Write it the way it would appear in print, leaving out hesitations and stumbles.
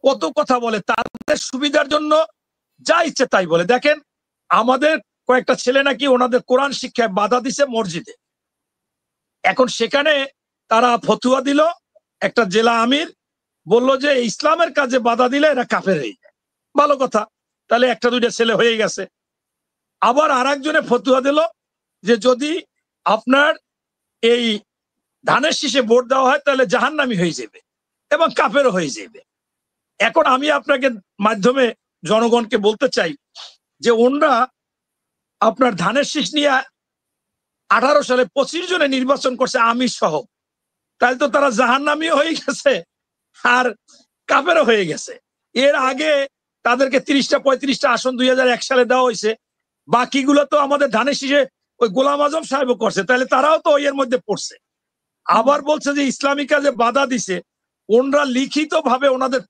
কত কথা বলে, তাদের সুবিধার জন্য যা ইচ্ছে তাই বলে। দেখেন আমাদের কয়েকটা ছেলে নাকি ওনাদের কোরআন শিক্ষায় বাধা দিছে মসজিদে, এখন সেখানে তারা ফতুয়া দিল, একটা জেলা আমির বলল যে ইসলামের কাজে বাধা দিলে এরা কাফের হয়ে যায়। ভালো কথা, তাহলে একটা দুইটা ছেলে হয়ে গেছে। আবার আর একজনে ফতুয়া দিল যে যদি আপনার এই ধানের শীষে ভোট দেওয়া হয় তাহলে জাহান্নামী হয়ে যাবে এবং কাফেরও হয়ে যাবে। এখন আমি আপনাকে মাধ্যমে জনগণকে বলতে চাই যে ওনরা আপনার ধানের শীষ নিয়ে 18 সালে 25 জনে নির্বাচন করছে আমির সহ, তাহলে তো তারা জাহান্নামী হয়ে গেছে আর কাফেরও হয়ে গেছে। এর আগে তাদেরকে 30টা-35টা আসন 2001 সালে দেওয়া হয়েছে, বাকিগুলো তো আমাদের ধানের শীষে ওই গোলাম আজম সাহেবও করছে, তাহলে তারাও তো এর মধ্যে পড়ছে। আবার বলছে যে ইসলামী কাজে বাধা দিছে, ওনরা লিখিত ভাবে ওনাদের